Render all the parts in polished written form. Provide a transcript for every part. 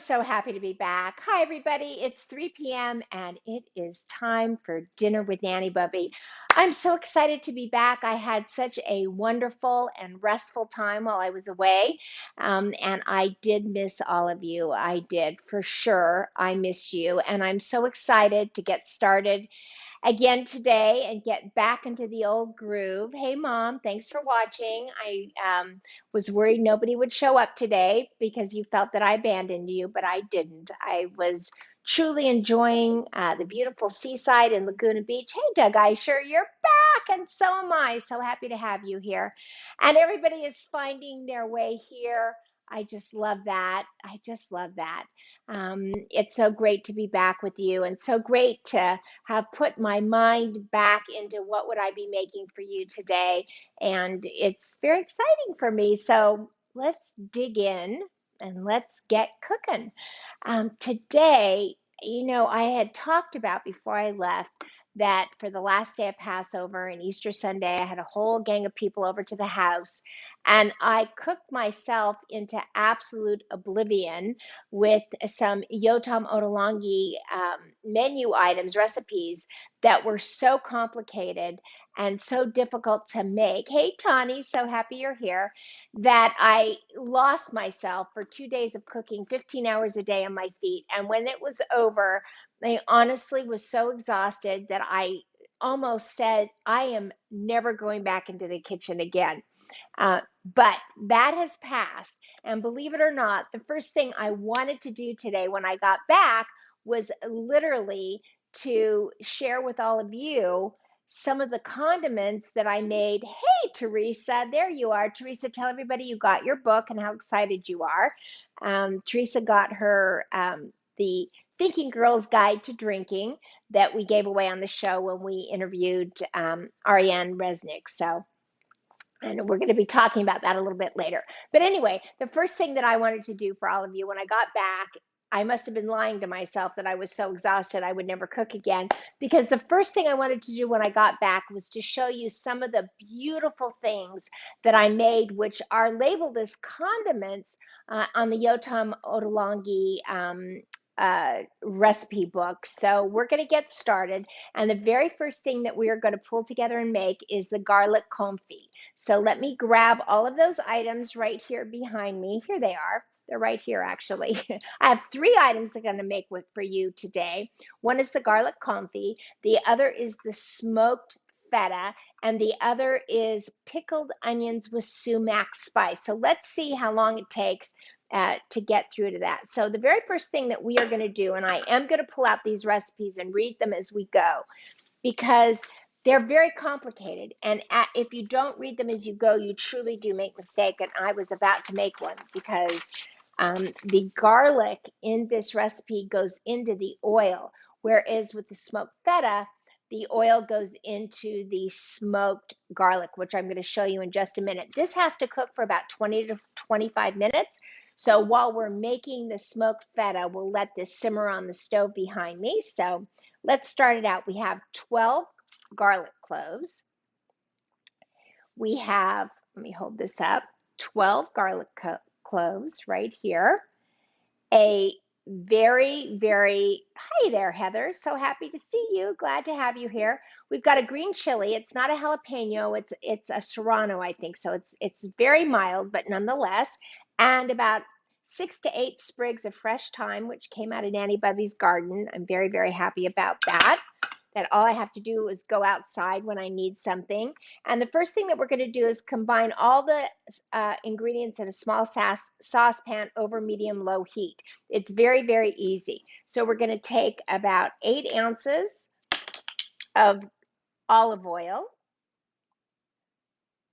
so happy to be back. Hi, everybody. It's 3 p.m. and it is time for dinner with Nanny Bubby. I'm so excited to be back. I had such a wonderful and restful time while I was away, and I did miss all of you. I did for sure. I miss you, and I'm so excited to get started again today and get back into the old groove. Hey, Mom, thanks for watching. I was worried nobody would show up today because you felt that I abandoned you, but I didn't. I was truly enjoying the beautiful seaside in Laguna Beach. Hey, Doug Eisher, you're back, and so am I. So happy to have you here. And everybody is finding their way here. I just love that. I just love that. It's so great to be back with you and so great to have put my mind back into what would I be making for you today. And it's very exciting for me. So let's dig in and let's get cooking. Today, I had talked about before I left that for the last day of Passover and Easter Sunday, I had a whole gang of people over to the house, and I cooked myself into absolute oblivion with some Yotam Ottolenghi menu items, recipes that were so complicated and so difficult to make. Hey, Tani, so happy you're here. That I lost myself for 2 days of cooking, 15 hours a day on my feet. And when it was over, I honestly was so exhausted that I almost said, I am never going back into the kitchen again. But that has passed. And believe it or not, the first thing I wanted to do today when I got back was literally to share with all of you some of the condiments that I made. Hey, Teresa, there you are. Teresa, tell everybody you got your book and how excited you are. Teresa got her the Thinking Girl's Guide to Drinking that we gave away on the show when we interviewed Ariane Resnick. So and we're going to be talking about that a little bit later. But anyway, the first thing that I wanted to do for all of you when I got back, I must have been lying to myself that I was so exhausted I would never cook again. Because the first thing I wanted to do when I got back was to show you some of the beautiful things that I made, which are labeled as condiments on the Yotam Ottolenghi recipe book. So we're going to get started. And the very first thing that we are going to pull together and make is the garlic confit. So let me grab all of those items right here behind me. Here they are. They're right here, actually. I have three items I'm going to make for you today. One is the garlic confit. The other is the smoked feta. And the other is pickled onions with sumac spice. So let's see how long it takes to get through to that. So the very first thing that we are going to do, and I am going to pull out these recipes and read them as we go, because they're very complicated. And if you don't read them as you go, you truly do make mistake. And I was about to make one because the garlic in this recipe goes into the oil, whereas with the smoked feta, the oil goes into the smoked garlic, which I'm going to show you in just a minute. This has to cook for about 20 to 25 minutes. So while we're making the smoked feta, we'll let this simmer on the stove behind me. So let's start it out. We have 12 garlic cloves. We have, let me hold this up, 12 garlic cloves right here. A hi there, Heather. So happy to see you. Glad to have you here. We've got a green chili. It's not a jalapeno. It's a serrano, I think. So it's very mild, but nonetheless. And about 6 to 8 sprigs of fresh thyme, which came out of Nanny Bubby's garden. I'm very, very happy about that. That all I have to do is go outside when I need something. And the first thing that we're going to do is combine all the ingredients in a small saucepan over medium-low heat. It's very, very easy. So we're going to take about 8 ounces of olive oil,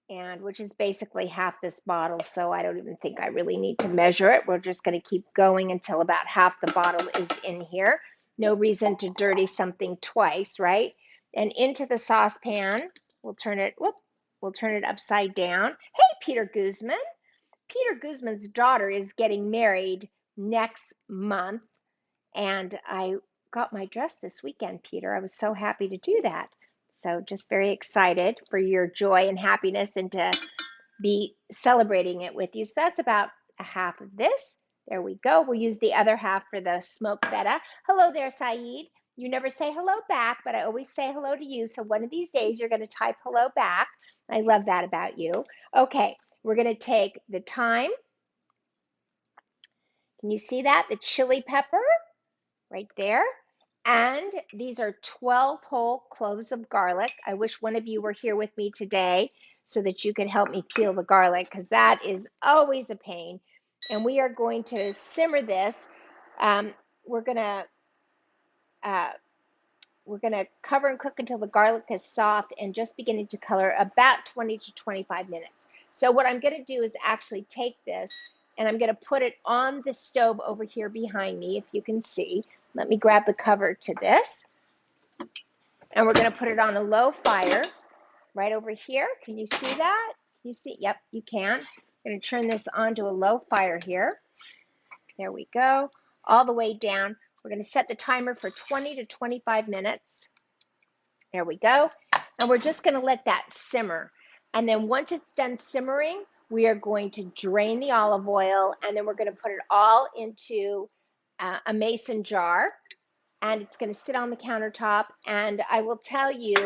and which is basically half this bottle, so I don't even think I really need to measure it. We're just going to keep going until about half the bottle is in here. No reason to dirty something twice, right? And into the saucepan, we'll turn it upside down. Hey, Peter Guzman. Peter Guzman's daughter is getting married next month, and I got my dress this weekend, Peter. I was so happy to do that. So just very excited for your joy and happiness and to be celebrating it with you. So that's about a half of this. There we go. We'll use the other half for the smoked feta. Hello there, Saeed. You never say hello back, but I always say hello to you. So one of these days you're going to type hello back. I love that about you. Okay, we're going to take the thyme. Can you see that? The chili pepper right there. And these are 12 whole cloves of garlic. I wish one of you were here with me today so that you could help me peel the garlic, because that is always a pain. And we are going to simmer this. Um, we're gonna uh, we're gonna cover and cook until the garlic is soft and just beginning to color, about 20 to 25 minutes. So what I'm gonna do is actually take this and I'm gonna put it on the stove over here behind me, if you can see. Let me grab the cover to this. And we're going to put it on a low fire right over here. Can you see that? Can you see? Yep, you can. I'm going to turn this onto a low fire here. There we go. All the way down. We're going to set the timer for 20 to 25 minutes. There we go. And we're just going to let that simmer. And then once it's done simmering, we are going to drain the olive oil, and then we're going to put it all into a mason jar. And it's going to sit on the countertop. And I will tell you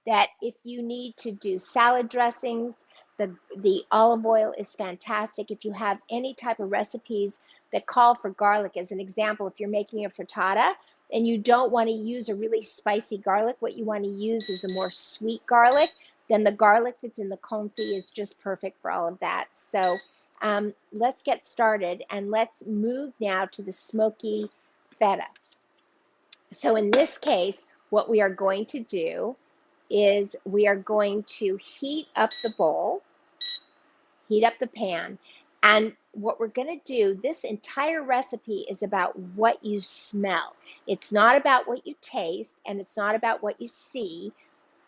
that if you need to do salad dressings, the olive oil is fantastic. If you have any type of recipes that call for garlic, as an example, if you're making a frittata and you don't want to use a really spicy garlic, what you want to use is a more sweet garlic, then the garlic that's in the confit is just perfect for all of that. So let's get started, and let's move now to the smoky feta. So in this case, what we are going to do is we are going to heat up the bowl, heat up the pan, and what we're going to do, this entire recipe is about what you smell. It's not about what you taste, and it's not about what you see,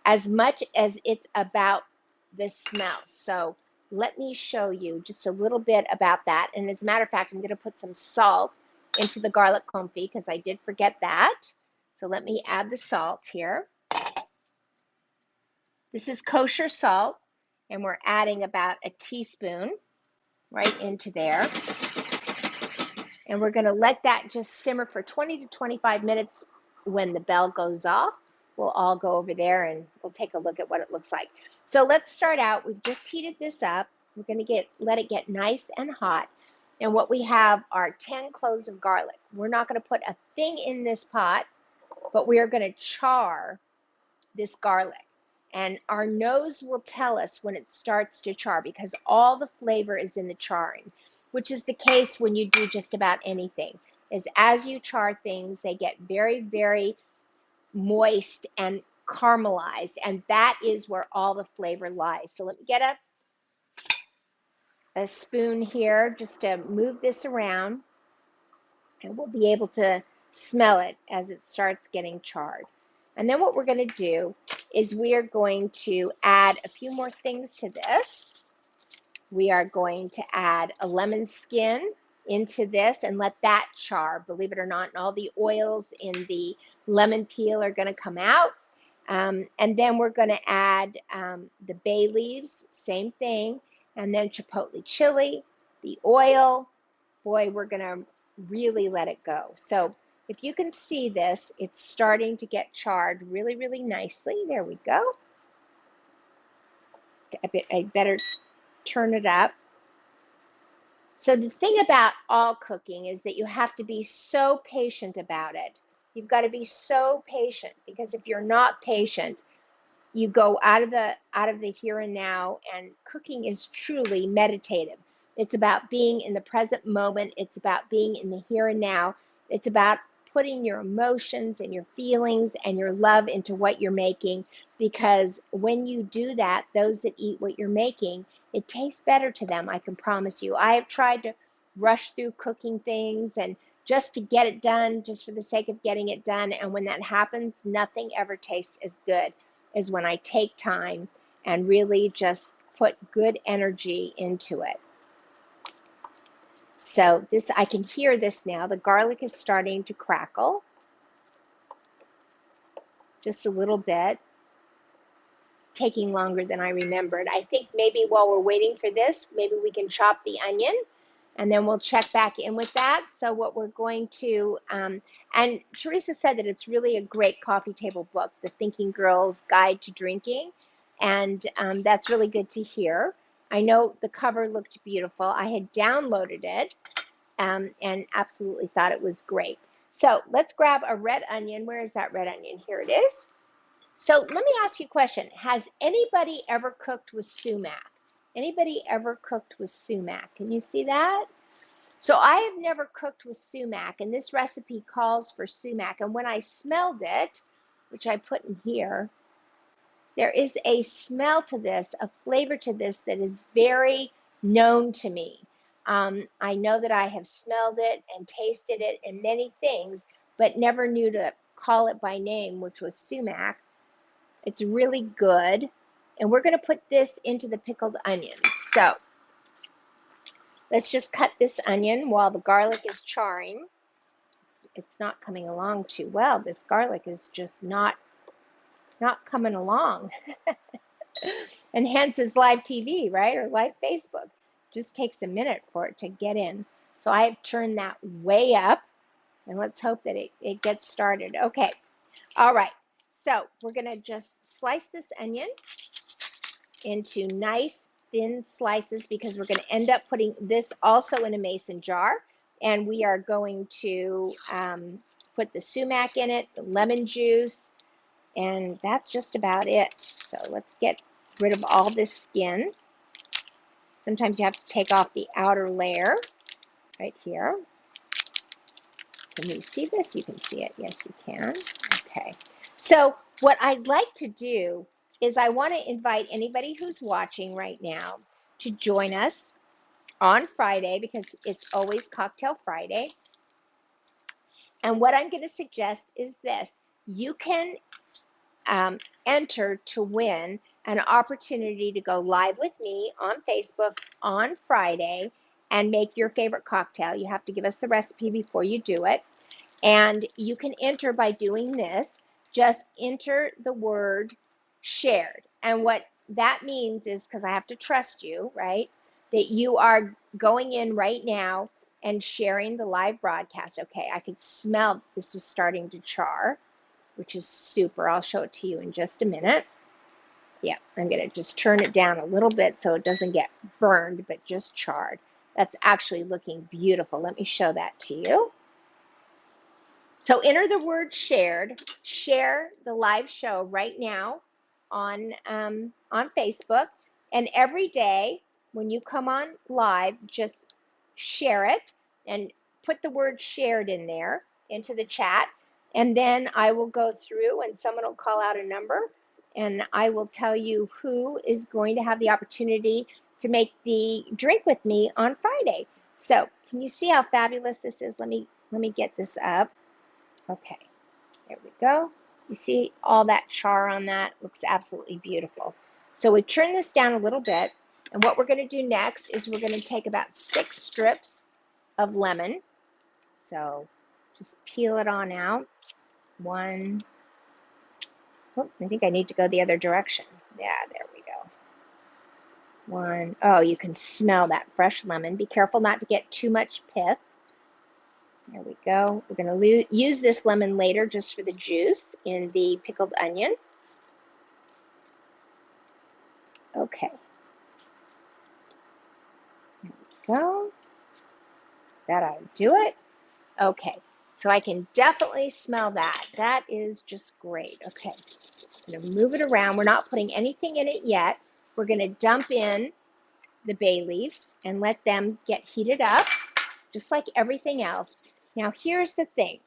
as much as it's about the smell. So let me show you just a little bit about that. And as a matter of fact, I'm going to put some salt into the garlic confit because I did forget that. So let me add the salt here. This is kosher salt, and we're adding about a teaspoon right into there. And we're going to let that just simmer for 20 to 25 minutes. When the bell goes off, we'll all go over there and we'll take a look at what it looks like. So let's start out. We've just heated this up. We're going to let it get nice and hot. And what we have are 10 cloves of garlic. We're not going to put a thing in this pot, but we are going to char this garlic. And our nose will tell us when it starts to char, because all the flavor is in the charring, which is the case when you do just about anything. Is as you char things, they get very, very moist and caramelized, and that is where all the flavor lies. So let me get a spoon here just to move this around, and we'll be able to smell it as it starts getting charred. And then what we're going to do is we are going to add a few more things to this. We are going to add a lemon skin into this and let that char, believe it or not, and all the oils in the lemon peel are going to come out. And then we're going to add the bay leaves, same thing, and then chipotle chili, the oil. Boy, we're going to really let it go. So if you can see this, it's starting to get charred really, really nicely. There we go. I better turn it up. So the thing about all cooking is that you have to be so patient about it. You've got to be so patient, because if you're not patient, you go out of the here and now, and cooking is truly meditative. It's about being in the present moment. It's about being in the here and now. It's about putting your emotions and your feelings and your love into what you're making, because when you do that, those that eat what you're making, it tastes better to them, I can promise you. I have tried to rush through cooking things and just to get it done, just for the sake of getting it done, and when that happens, nothing ever tastes as good as when I take time and really just put good energy into it. So this, I can hear this now. The garlic is starting to crackle just a little bit. It's taking longer than I remembered. I think maybe while we're waiting for this, maybe we can chop the onion, and then we'll check back in with that. So what we're going to, and Teresa said that it's really a great coffee table book, The Thinking Girl's Guide to Drinking, and that's really good to hear. I know the cover looked beautiful. I had downloaded it and absolutely thought it was great. So let's grab a red onion. Where is that red onion? Here it is. So let me ask you a question. Has anybody ever cooked with sumac? Anybody ever cooked with sumac? Can you see that? So I have never cooked with sumac, and this recipe calls for sumac. And when I smelled it, which I put in here, there is a smell to this, a flavor to this that is very known to me. I know that I have smelled it and tasted it in many things, but never knew to call it by name, which was sumac. It's really good. And we're going to put this into the pickled onions. So let's just cut this onion while the garlic is charring. It's not coming along too well. This garlic is just not coming along. And hence is live TV, right? Or live Facebook. Just takes a minute for it to get in. So I have turned that way up, and let's hope that it gets started. Okay. All right. So we're going to just slice this onion into nice thin slices because we're going to end up putting this also in a mason jar. And we are going to put the sumac in it, the lemon juice, and that's just about it. So let's get rid of all this skin. Sometimes you have to take off the outer layer right here. Can you see this? You can see it. Yes, you can. Okay. So what I'd like to do is I want to invite anybody who's watching right now to join us on Friday because it's always Cocktail Friday. And what I'm going to suggest is this. You can enter to win an opportunity to go live with me on Facebook on Friday and make your favorite cocktail. You have to give us the recipe before you do it. And you can enter by doing this. Just enter the word shared. And what that means is, because I have to trust you, right, that you are going in right now and sharing the live broadcast. Okay, I could smell this was starting to char, which is super. I'll show it to you in just a minute. Yeah, I'm going to just turn it down a little bit so it doesn't get burned, but just charred. That's actually looking beautiful. Let me show that to you. So enter the word shared, share the live show right now on Facebook. And every day when you come on live, just share it and put the word shared in there into the chat. And then I will go through and someone will call out a number and I will tell you who is going to have the opportunity to make the drink with me on Friday. So can you see how fabulous this is? Let me get this up. Okay, there we go. You see all that char on that? Looks absolutely beautiful. So we turn this down a little bit, and what we're going to do next is we're going to take about 6 strips of lemon. So just peel it on out. One. Oh, I think I need to go the other direction. Yeah, there we go. One. Oh, you can smell that fresh lemon. Be careful not to get too much pith. There we go. We're going to use this lemon later just for the juice in the pickled onion. Okay. There we go. That ought to do it. Okay. So I can definitely smell that. That is just great. Okay. I'm going to move it around. We're not putting anything in it yet. We're going to dump in the bay leaves and let them get heated up, just like everything else. Now, here's the thing.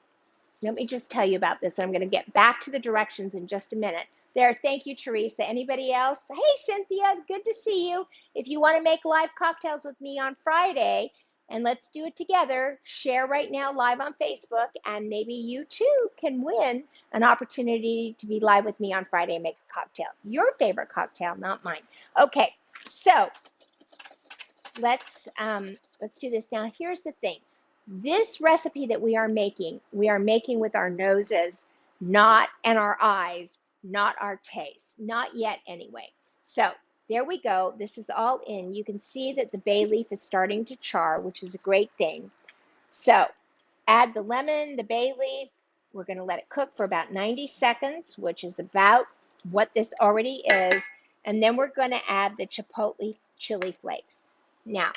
Let me just tell you about this. I'm going to get back to the directions in just a minute. There, thank you, Teresa. Anybody else? Hey, Cynthia, good to see you. If you want to make live cocktails with me on Friday, and let's do it together, share right now live on Facebook, and maybe you too can win an opportunity to be live with me on Friday and make a cocktail. Your favorite cocktail, not mine. Okay, so let's do this. Now, here's the thing. This recipe that we are making with our noses, and our eyes, not our taste. Not yet anyway. So there we go. This is all in. You can see that the bay leaf is starting to char, which is a great thing. So add the lemon, the bay leaf. We're going to let it cook for about 90 seconds, which is about what this already is. And then we're going to add the chipotle chili flakes. Now,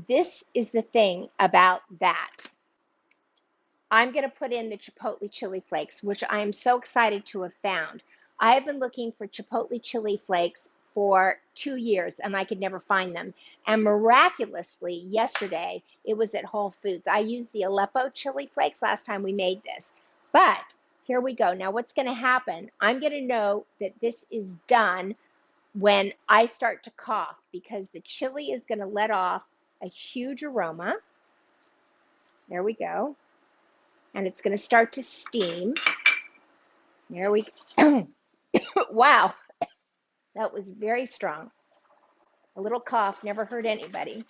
this is the thing about that. I'm going to put in the chipotle chili flakes, which I am so excited to have found. I have been looking for chipotle chili flakes for 2 years and I could never find them. And miraculously, yesterday, it was at Whole Foods. I used the Aleppo chili flakes last time we made this. But here we go. Now, what's going to happen? I'm going to know that this is done when I start to cough because the chili is going to let off a huge aroma. There we go. And it's going to start to steam. There we go. Wow, that was very strong. A little cough never hurt anybody.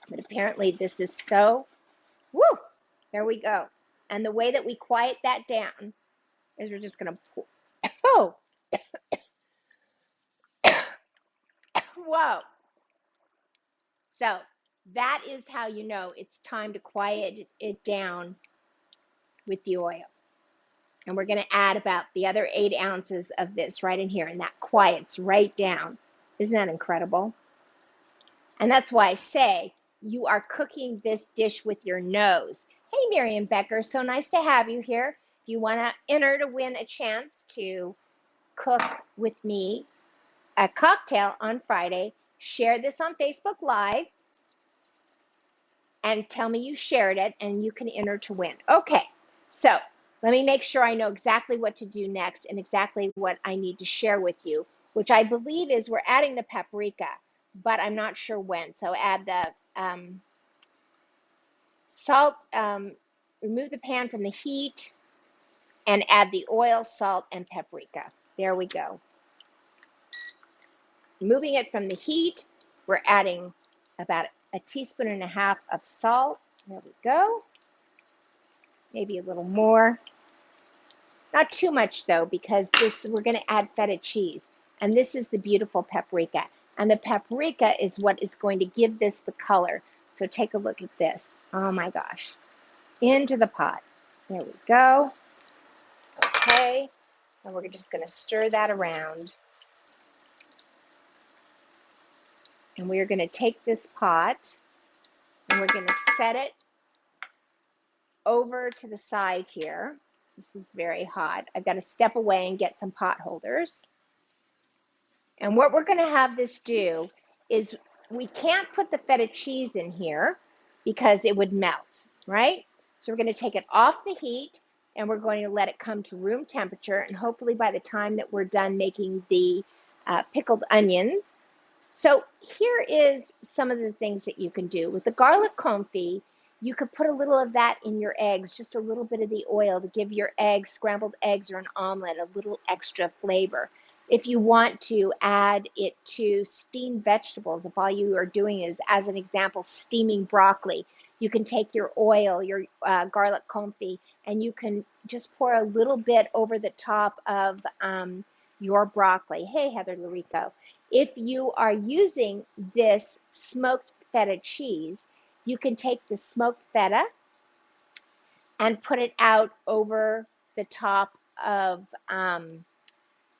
But apparently this is so, woo, there we go. And the way that we quiet that down is we're just going to pour. Oh, whoa. So that is how you know it's time to quiet it down with the oil. And we're going to add about the other 8 ounces of this right in here. And that quiets right down. Isn't that incredible? And that's why I say you are cooking this dish with your nose. Hey, Miriam Becker, so nice to have you here. If you want to enter to win a chance to cook with me a cocktail on Friday, share this on Facebook Live and tell me you shared it and you can enter to win. Okay, so let me make sure I know exactly what to do next and exactly what I need to share with you, which I believe is we're adding the paprika, but I'm not sure when. So add the salt, remove the pan from the heat, and add the oil, salt, and paprika. There we go. Removing it from the heat, we're adding about 1.5 teaspoons of salt. There we go. Maybe a little more. Not too much though, because this we're going to add feta cheese. And this is the beautiful paprika. And the paprika is what is going to give this the color. So take a look at this. Oh my gosh. Into the pot. There we go. Okay. And we're just going to stir that around. And we're going to take this pot and we're going to set it over to the side here. This is very hot. I've got to step away and get some pot holders. And what we're going to have this do is we can't put the feta cheese in here because it would melt, right? So we're going to take it off the heat and we're going to let it come to room temperature. And hopefully by the time that we're done making the pickled onions. So here is some of the things that you can do. With the garlic confit, you could put a little of that in your eggs, just a little bit of the oil to give your eggs, scrambled eggs or an omelet, a little extra flavor. If you want to add it to steamed vegetables, if all you are doing is, as an example, steaming broccoli, you can take your oil, your garlic confit, and you can just pour a little bit over the top of your broccoli. Hey, Heather Larico. If you are using this smoked feta cheese, you can take the smoked feta and put it out over the top of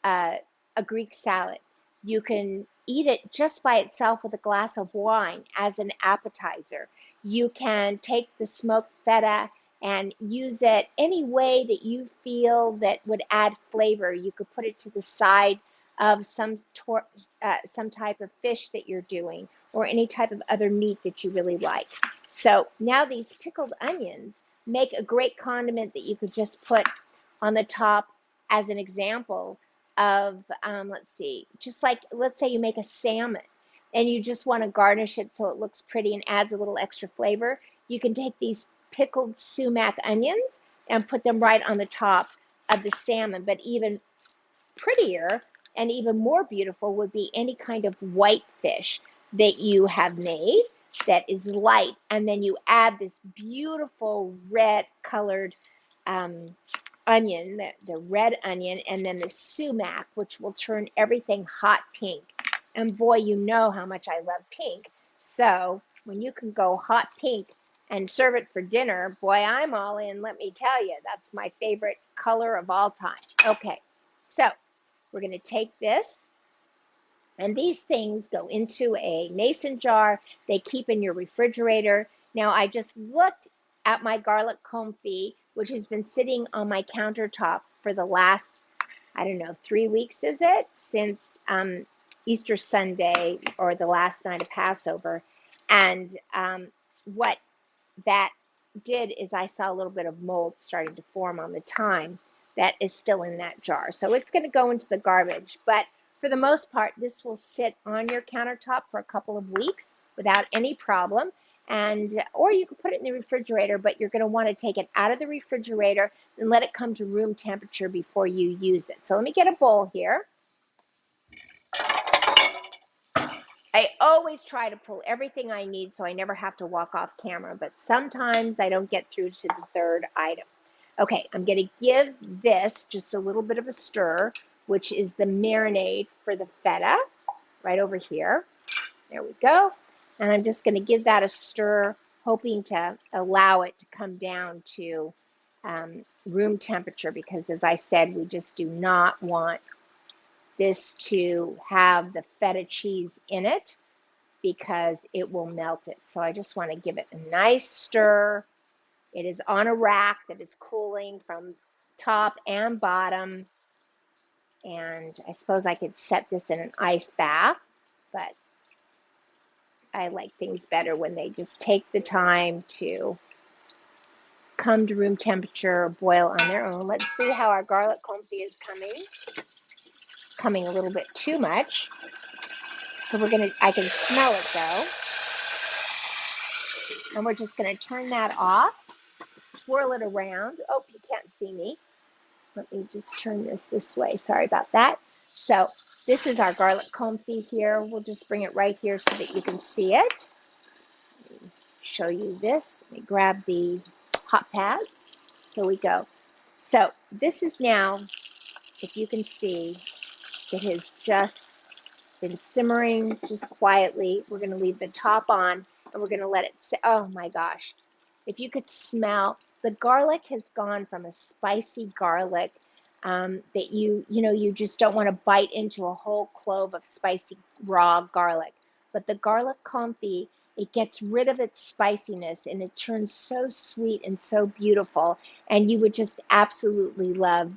a Greek salad. You can eat it just by itself with a glass of wine as an appetizer. You can take the smoked feta and use it any way that you feel that would add flavor. You could put it to the side of some type of fish that you're doing or any type of other meat that you really like. So now these pickled onions make a great condiment that you could just put on the top as an example of, let's see, just like, let's say you make a salmon and you just want to garnish it so it looks pretty and adds a little extra flavor. You can take these pickled sumac onions and put them right on the top of the salmon. But even prettier and even more beautiful would be any kind of white fish that you have made that is light. And then you add this beautiful red colored onion, the red onion, and then the sumac, which will turn everything hot pink. And boy, you know how much I love pink. So when you can go hot pink and serve it for dinner, boy, I'm all in. Let me tell you, that's my favorite color of all time. Okay, so we're going to take this, and these things go into a mason jar. They keep in your refrigerator. Now, I just looked at my garlic confit, which has been sitting on my countertop for the last, I don't know, 3 weeks, is it? Since Easter Sunday or the last night of Passover. And what that did is I saw a little bit of mold starting to form on the thyme that is still in that jar. So it's going to go into the garbage. But for the most part, this will sit on your countertop for a couple of weeks without any problem. And or you can put it in the refrigerator, but you're going to want to take it out of the refrigerator and let it come to room temperature before you use it. So let me get a bowl here. I always try to pull everything I need so I never have to walk off camera, but sometimes I don't get through to the third item. Okay, I'm going to give this just a little bit of a stir, which is the marinade for the feta, right over here. There we go. And I'm just going to give that a stir, hoping to allow it to come down to room temperature, because as I said, we just do not want this to have the feta cheese in it, because it will melt it. So I just want to give it a nice stir. It is on a rack that is cooling from top and bottom. And I suppose I could set this in an ice bath, but I like things better when they just take the time to come to room temperature or boil on their own. Let's see how our garlic confit is coming a little bit too much. So I can smell it though. And we're just going to turn that off, swirl it around. Oh, you can't see me. Let me just turn this way. Sorry about that. So this is our garlic confit here. We'll just bring it right here so that you can see it. Let me show you this. Let me grab the hot pads. Here we go. So this is now, if you can see, it has just been simmering just quietly. We're going to leave the top on and we're going to let it sit. Oh my gosh. If you could smell, the garlic has gone from a spicy garlic that you just don't want to bite into a whole clove of spicy raw garlic. But the garlic confit, it gets rid of its spiciness and it turns so sweet and so beautiful. And you would just absolutely love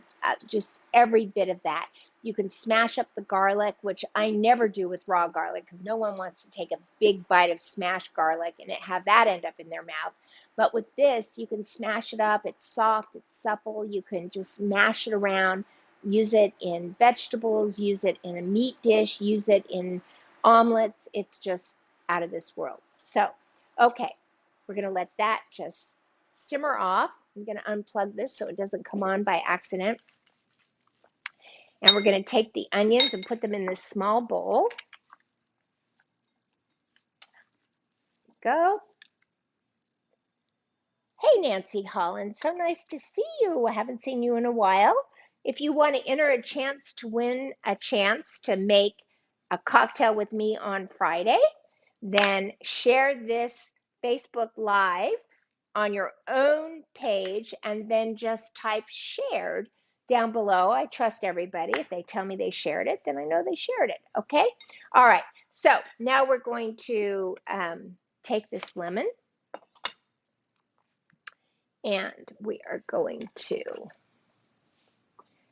just every bit of that. You can smash up the garlic, which I never do with raw garlic because no one wants to take a big bite of smashed garlic and have that end up in their mouth. But with this, you can smash it up. It's soft, it's supple. You can just mash it around, use it in vegetables, use it in a meat dish, use it in omelets. It's just out of this world. So, okay, we're going to let that just simmer off. I'm going to unplug this so it doesn't come on by accident. And we're going to take the onions and put them in this small bowl. Go. Hey, Nancy Holland, so nice to see you. I haven't seen you in a while. If you want to enter a chance to win a chance to make a cocktail with me on Friday, then share this Facebook Live on your own page and then just type shared down below. I trust everybody. If they tell me they shared it, then I know they shared it. Okay? All right. So now we're going to take this lemon and we are going to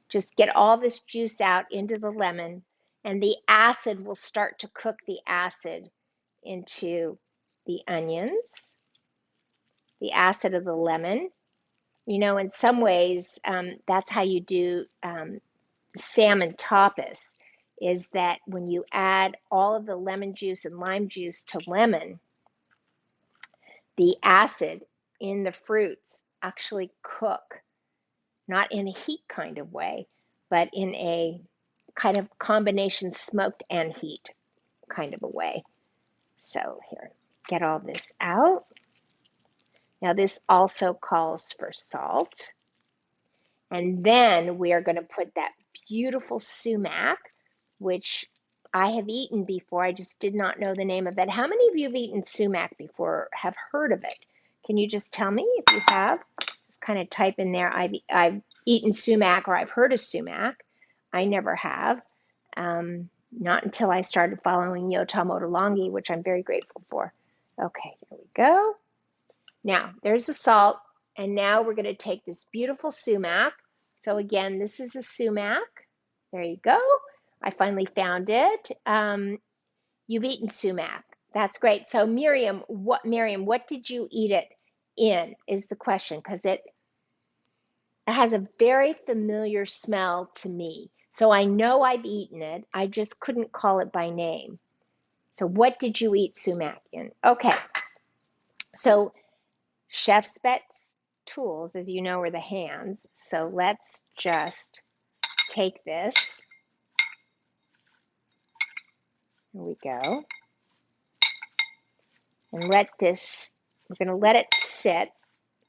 just get all this juice out into the lemon, and the acid will start to cook the acid into the onions, the acid of the lemon. You know, in some ways, that's how you do salmon tapas, is that when you add all of the lemon juice and lime juice to lemon, the acid in the fruits actually cook, not in a heat kind of way, but in a kind of combination smoked and heat kind of a way. So here, get all this out. Now this also calls for salt. And then we are going to put that beautiful sumac, which I have eaten before. I just did not know the name of it. How many of you have eaten sumac before, or have heard of it? Can you just tell me if you have? Just kind of type in there, I've eaten sumac, or I've heard of sumac. I never have. Not until I started following Yota Motolangi, which I'm very grateful for. Okay, here we go. Now, there's the salt, and now we're going to take this beautiful sumac. So again, this is a sumac. There you go. I finally found it. You've eaten sumac. That's great. So Miriam, what did you eat it in is the question, because it has a very familiar smell to me. So I know I've eaten it. I just couldn't call it by name. So what did you eat sumac in? Okay. So chef's best tools, as you know, are the hands. So let's just take this. Here we go. And we're going to let it sit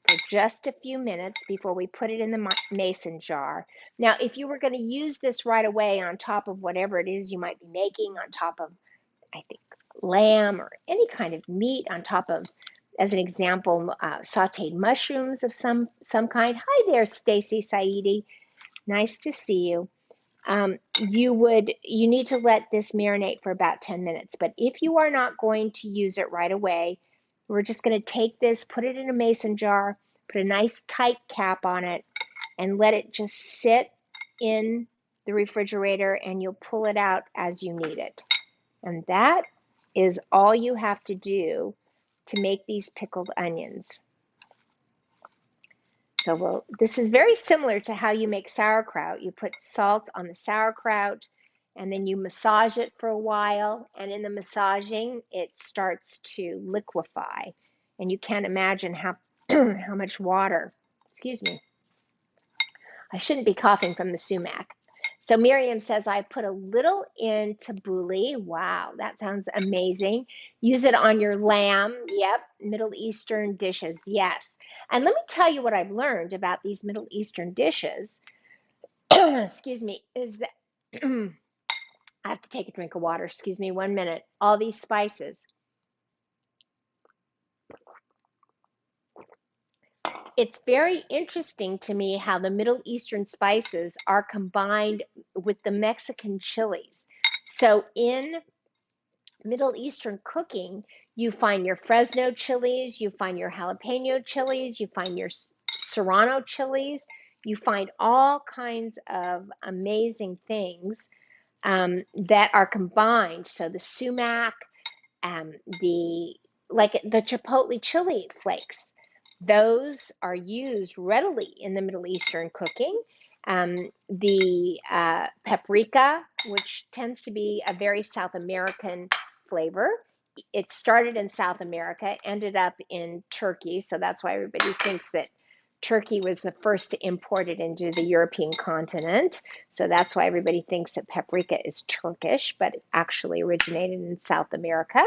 for just a few minutes before we put it in the mason jar. Now, if you were going to use this right away on top of whatever it is you might be making, on top of, I think, lamb or any kind of meat, on top of, as an example, sauteed mushrooms of some kind. Hi there, Stacy Saidi. Nice to see you. You need to let this marinate for about 10 minutes. But if you are not going to use it right away, we're just going to take this, put it in a mason jar, put a nice tight cap on it, and let it just sit in the refrigerator, and you'll pull it out as you need it. And that is all you have to do to make these pickled onions. So this is very similar to how you make sauerkraut. You put salt on the sauerkraut, and then you massage it for a while, and in the massaging, it starts to liquefy. And you can't imagine how how much water. Excuse me. I shouldn't be coughing from the sumac. So Miriam says, I put a little in tabbouleh. Wow, that sounds amazing. Use it on your lamb. Yep, Middle Eastern dishes. Yes. And let me tell you what I've learned about these Middle Eastern dishes. Excuse me, is that I have to take a drink of water. Excuse me 1 minute. All these spices. It's very interesting to me how the Middle Eastern spices are combined with the Mexican chilies. So in Middle Eastern cooking, you find your Fresno chilies, you find your jalapeno chilies, you find your serrano chilies, you find all kinds of amazing things that are combined. So the sumac, the the chipotle chili flakes, those are used readily in the Middle Eastern cooking. The paprika, which tends to be a very South American flavor. It started in South America, ended up in Turkey, so that's why everybody thinks that Turkey was the first to import it into the European continent. So that's why everybody thinks that paprika is Turkish, but it actually originated in South America.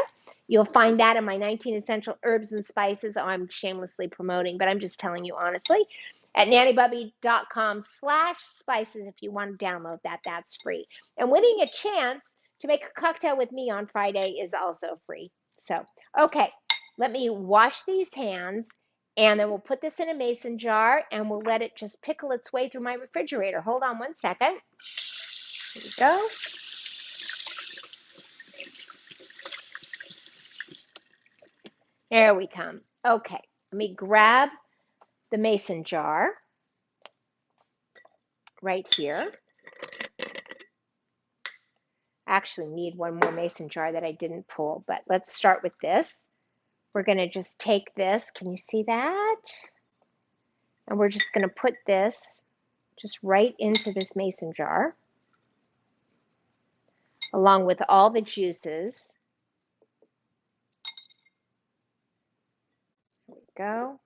You'll find that in my 19 essential herbs and spices. Oh, I'm shamelessly promoting, but I'm just telling you honestly. At nannybubby.com/spices, if you want to download that, that's free. And winning a chance to make a cocktail with me on Friday is also free. So, okay, let me wash these hands, and then we'll put this in a mason jar, and we'll let it just pickle its way through my refrigerator. Hold on 1 second. Here we go. There we come. Okay, let me grab the mason jar right here. I actually need one more mason jar that I didn't pull, but let's start with this. We're going to just take this. Can you see that? And we're just going to put this just right into this mason jar, along with all the juices. There we go.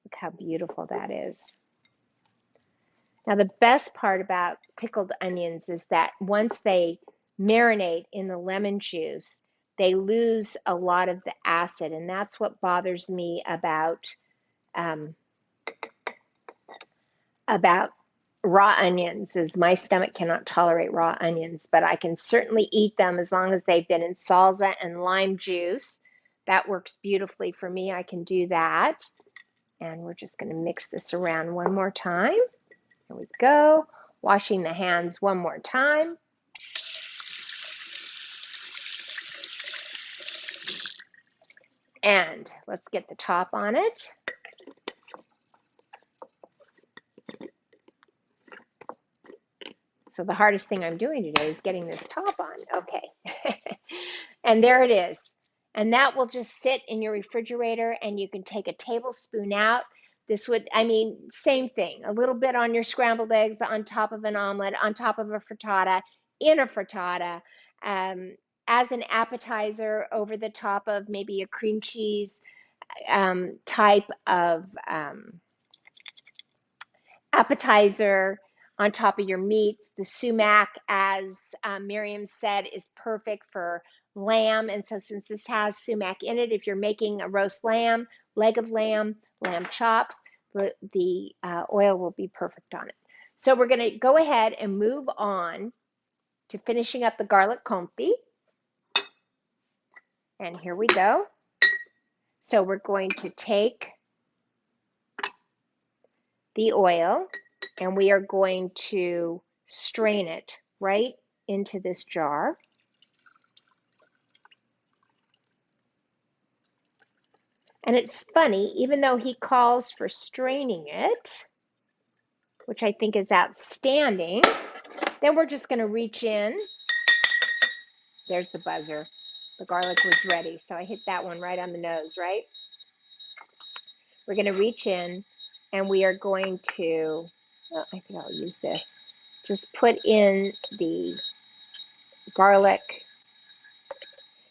Look how beautiful that is. Now, the best part about pickled onions is that once they marinate in the lemon juice, they lose a lot of the acid, and that's what bothers me about about raw onions is my stomach cannot tolerate raw onions, but I can certainly eat them as long as they've been in salsa and lime juice. That works beautifully for me. I can do that. And we're just going to mix this around one more time. Here we go. Washing the hands one more time. And let's get the top on it. So the hardest thing I'm doing today is getting this top on. Okay. And there it is. And that will just sit in your refrigerator, and you can take a tablespoon out. This would, I mean, same thing. A little bit on your scrambled eggs, on top of an omelet, on top of a frittata, in a frittata, as an appetizer over the top of maybe a cream cheese type of appetizer on top of your meats. The sumac, as Miriam said, is perfect for lamb. And so since this has sumac in it, if you're making a roast lamb, leg of lamb, lamb chops, the oil will be perfect on it. So we're going to go ahead and move on to finishing up the garlic confit. And here we go. So we're going to take the oil, and we are going to strain it right into this jar. And it's funny, even though he calls for straining it, which I think is outstanding, then we're just going to reach in. There's the buzzer. The garlic was ready, so I hit that one right on the nose, right? We're going to reach in, and we are going to, oh, I think I'll use this, just put in the garlic.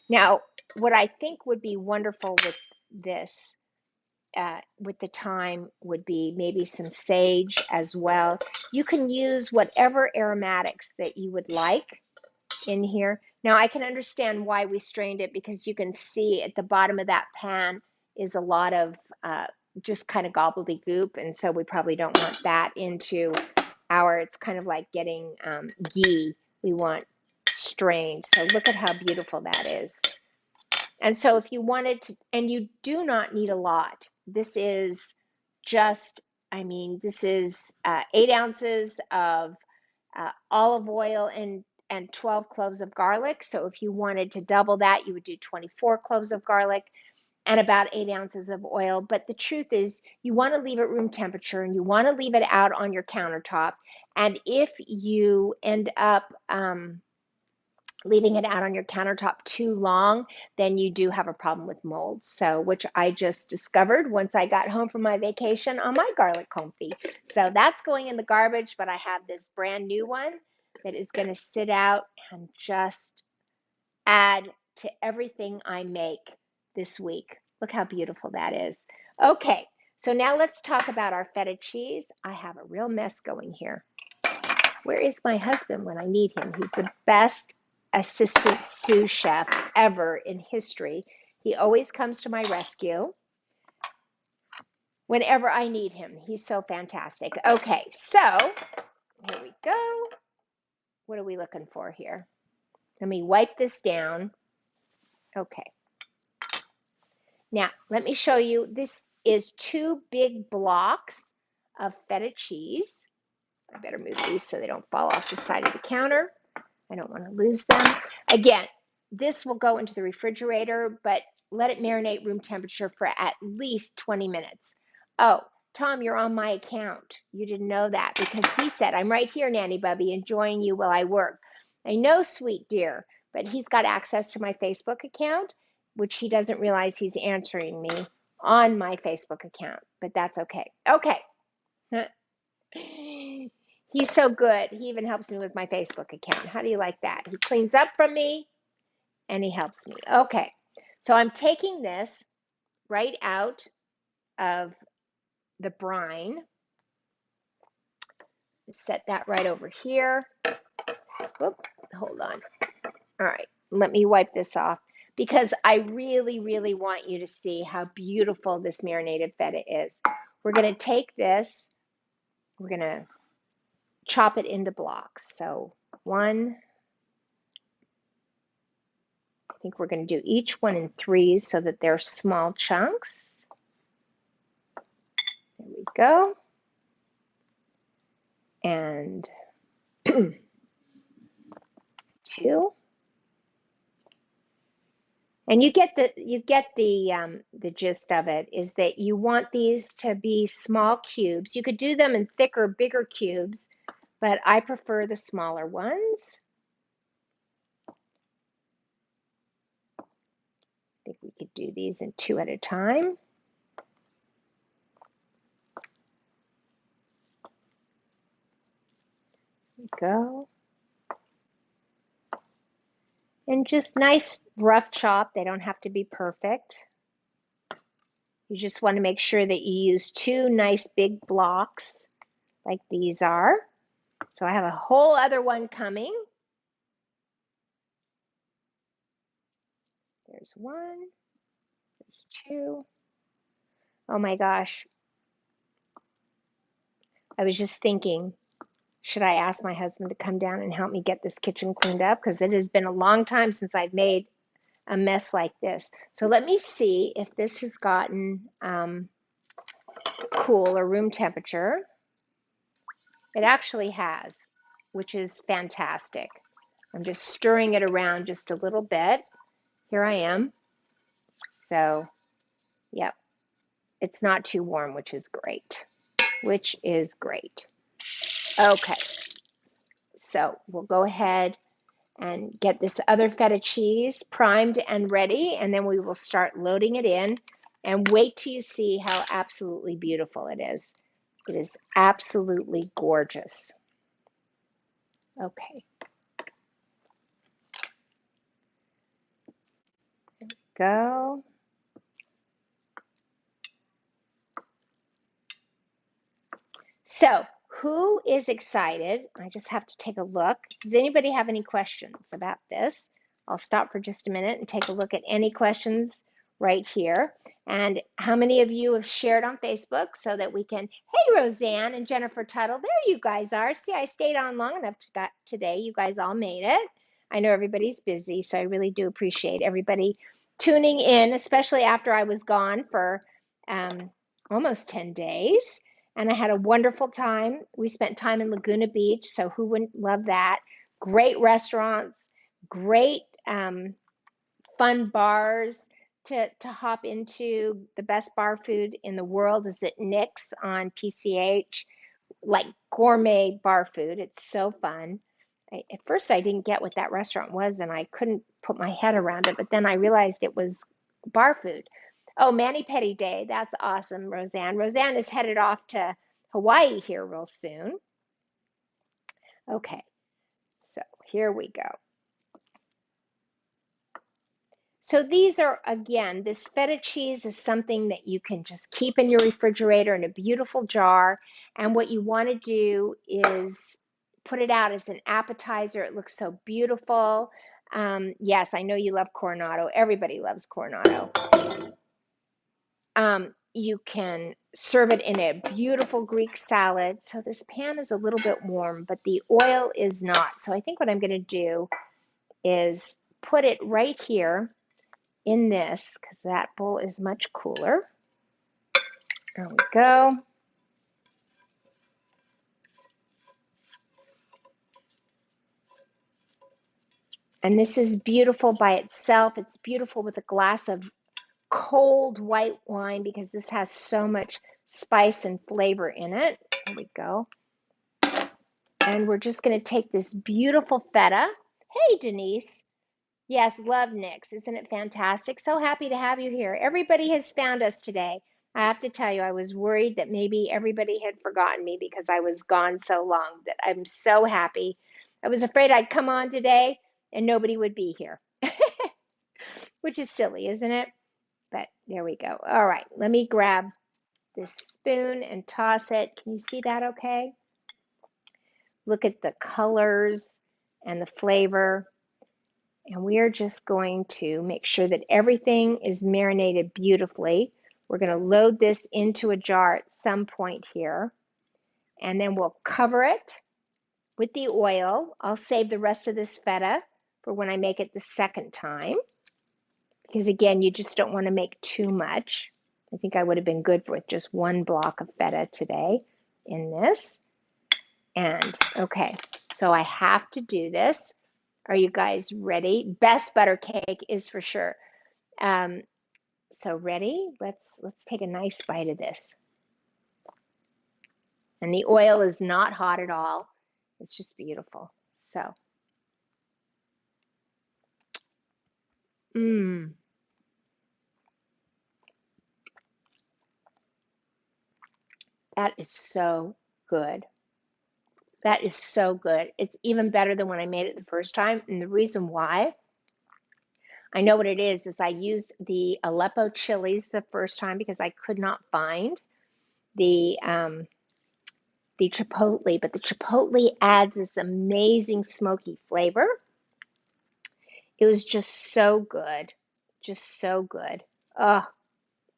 Now, what I think would be wonderful with this, with the thyme, would be maybe some sage as well. You can use whatever aromatics that you would like in here. Now, I can understand why we strained it, because you can see at the bottom of that pan is a lot of just kind of gobbledygook, and so we probably don't want that into our, it's kind of like getting ghee. We want strained. So look at how beautiful that is. And so if you wanted to, and you do not need a lot. This is just, I mean, this is 8 ounces of olive oil and 12 cloves of garlic. So if you wanted to double that, you would do 24 cloves of garlic and about 8 ounces of oil. But the truth is, you want to leave it room temperature, and you want to leave it out on your countertop. And if you end up leaving it out on your countertop too long, then you do have a problem with mold. So, which I just discovered once I got home from my vacation on my garlic confit. So that's going in the garbage, but I have this brand new one that is going to sit out and just add to everything I make this week. Look how beautiful that is. Okay, so now let's talk about our feta cheese. I have a real mess going here. Where is my husband when I need him? He's the best assistant sous chef ever in history. He always comes to my rescue whenever I need him. He's so fantastic. Okay, so here we go. What are we looking for here? Let me wipe this down. Okay. Now, let me show you. This is 2 big blocks of feta cheese. I better move these so they don't fall off the side of the counter. I don't want to lose them. Again, this will go into the refrigerator, but let it marinate room temperature for at least 20 minutes. Oh, Tom, you're on my account. You didn't know that, because he said, I'm right here, Nanny Bubby, enjoying you while I work. I know, sweet dear, but he's got access to my Facebook account, which he doesn't realize he's answering me on my Facebook account, but that's okay. Okay. He's so good. He even helps me with my Facebook account. How do you like that? He cleans up from me and he helps me. Okay. So I'm taking this right out of the brine. Set that right over here. Whoop, hold on. All right. Let me wipe this off, because I really, really want you to see how beautiful this marinated feta is. We're going to take this we're going to chop it into blocks. So one, I think we're going to do each one in threes so that they're small chunks. There we go. And two. And you get the gist of it, is that you want these to be small cubes. You could do them in thicker, bigger cubes, but I prefer the smaller ones. I think we could do these in two at a time. There we go. And just nice rough chop. They don't have to be perfect. You just want to make sure that you use two nice big blocks like these are. So I have a whole other one coming. There's one, there's two. Oh my gosh. I was just thinking, should I ask my husband to come down and help me get this kitchen cleaned up? Because it has been a long time since I've made a mess like this. So let me see if this has gotten cool or room temperature. It actually has, which is fantastic. I'm just stirring it around just a little bit. Here I am. So, yep, it's not too warm, which is great. Okay, so we'll go ahead and get this other feta cheese primed and ready, and then we will start loading it in, and wait till you see how absolutely beautiful it is. It is absolutely gorgeous. Okay. Go. So, who is excited? I just have to take a look. Does anybody have any questions about this? I'll stop for just a minute and take a look at any questions right here. And how many of you have shared on Facebook so that we can, hey, Roseanne and Jennifer Tuttle, there you guys are. See, I stayed on long enough today. You guys all made it. I know everybody's busy, so I really do appreciate everybody tuning in, especially after I was gone for almost 10 days. And I had a wonderful time. We spent time in Laguna Beach, so who wouldn't love that? Great restaurants, great fun bars to hop into. The best bar food in the world is at Nick's on PCH, like gourmet bar food. It's so fun. At first, I didn't get what that restaurant was, and I couldn't put my head around it, but then I realized it was bar food. Oh, Mani Petty Day. That's awesome, Roseanne. Roseanne is headed off to Hawaii here real soon. Okay, so here we go. So these are, again, this feta cheese is something that you can just keep in your refrigerator in a beautiful jar. And what you want to do is put it out as an appetizer. It looks so beautiful. Yes, I know you love Coronado. Everybody loves Coronado. You can serve it in a beautiful Greek salad. So this pan is a little bit warm, but the oil is not. So I think what I'm going to do is put it right here in this, because that bowl is much cooler. There we go. And this is beautiful by itself. It's beautiful with a glass of cold white wine because this has so much spice and flavor in it. There we go. And we're just going to take this beautiful feta. Hey, Denise. Yes, love Nick's. Isn't it fantastic? So happy to have you here. Everybody has found us today. I have to tell you, I was worried that maybe everybody had forgotten me because I was gone so long. That I'm so happy. I was afraid I'd come on today and nobody would be here, which is silly, isn't it? But there we go. All right, let me grab this spoon and toss it. Can you see that okay? Look at the colors and the flavor. And we are just going to make sure that everything is marinated beautifully. We're going to load this into a jar at some point here. And then we'll cover it with the oil. I'll save the rest of this feta for when I make it the second time, because again, you just don't want to make too much. I think I would have been good with just one block of feta today in this. And okay, so I have to do this. Are you guys ready? Best butter cake is for sure. Um, so ready? Let's take a nice bite of this. And the oil is not hot at all. It's just beautiful. So, mmm, that is so good. That is so good. It's even better than when I made it the first time. And the reason why, I know what it is I used the Aleppo chilies the first time because I could not find the um, the chipotle, but the chipotle adds this amazing smoky flavor. It was just so good. Just so good. Oh,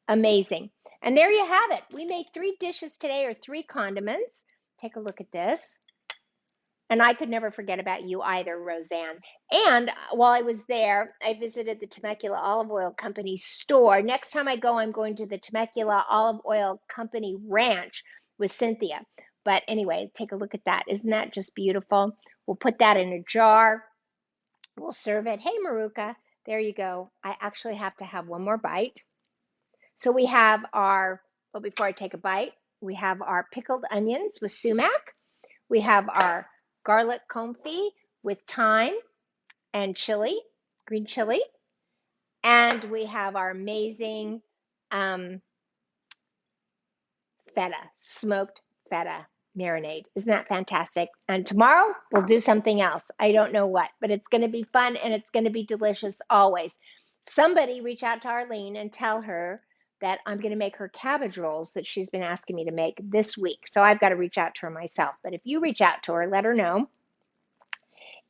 amazing. And there you have it. We made 3 dishes today, or 3 condiments. Take a look at this. And I could never forget about you either, Roseanne. And while I was there, I visited the Temecula Olive Oil Company store. Next time I go, I'm going to the Temecula Olive Oil Company ranch with Cynthia. But anyway, take a look at that. Isn't that just beautiful? We'll put that in a jar. We'll serve it. Hey, Maruka, there you go. I actually have to have one more bite. So we have our, well, before I take a bite, we have our pickled onions with sumac. We have our garlic confit with thyme and chili, green chili. And we have our amazing um, feta, smoked feta marinade. Isn't that fantastic? And tomorrow we'll do something else. I don't know what, but it's going to be fun and it's going to be delicious always. Somebody reach out to Arlene and tell her that I'm going to make her cabbage rolls that she's been asking me to make this week. So I've got to reach out to her myself. But if you reach out to her, let her know.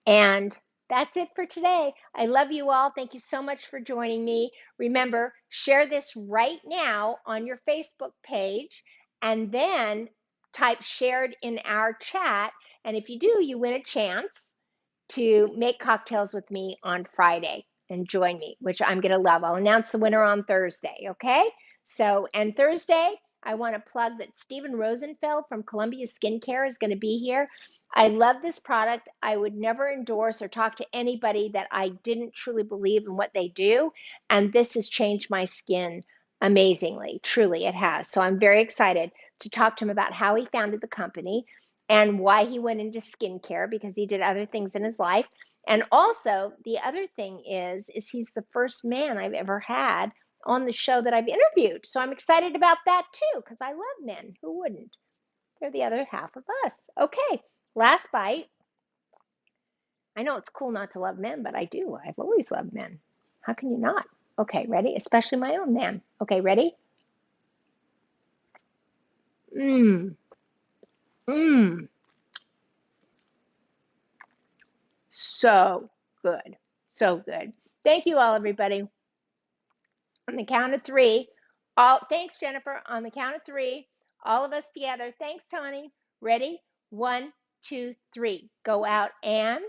And that's it for today. I love you all. Thank you so much for joining me. Remember, share this right now on your Facebook page and then type shared in our chat. And if you do, you win a chance to make cocktails with me on Friday and join me, which I'm going to love. I'll announce the winner on Thursday, okay? So, and Thursday, I want to plug that Stephen Rosenfeld from Columbia Skincare is going to be here. I love this product. I would never endorse or talk to anybody that I didn't truly believe in what they do. And this has changed my skin amazingly. Truly, it has. So I'm very excited to talk to him about how he founded the company and why he went into skincare, because he did other things in his life. And also, the other thing is he's the first man I've ever had on the show that I've interviewed. So I'm excited about that too, because I love men. Who wouldn't? They're the other half of us. Okay, last bite. I know it's cool not to love men, but I do. I've always loved men. How can you not? Okay, ready? Especially my own man. Okay, ready? Mmm. Mmm. So good. So good. Thank you all, everybody. On the count of three, all thanks, Jennifer. On the count of three, all of us together. Thanks, Tony. Ready? 1, 2, 3. Go out and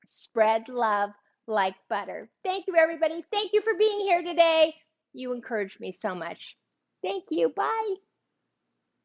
spread love like butter. Thank you, everybody. Thank you for being here today. You encouraged me so much. Thank you. Bye.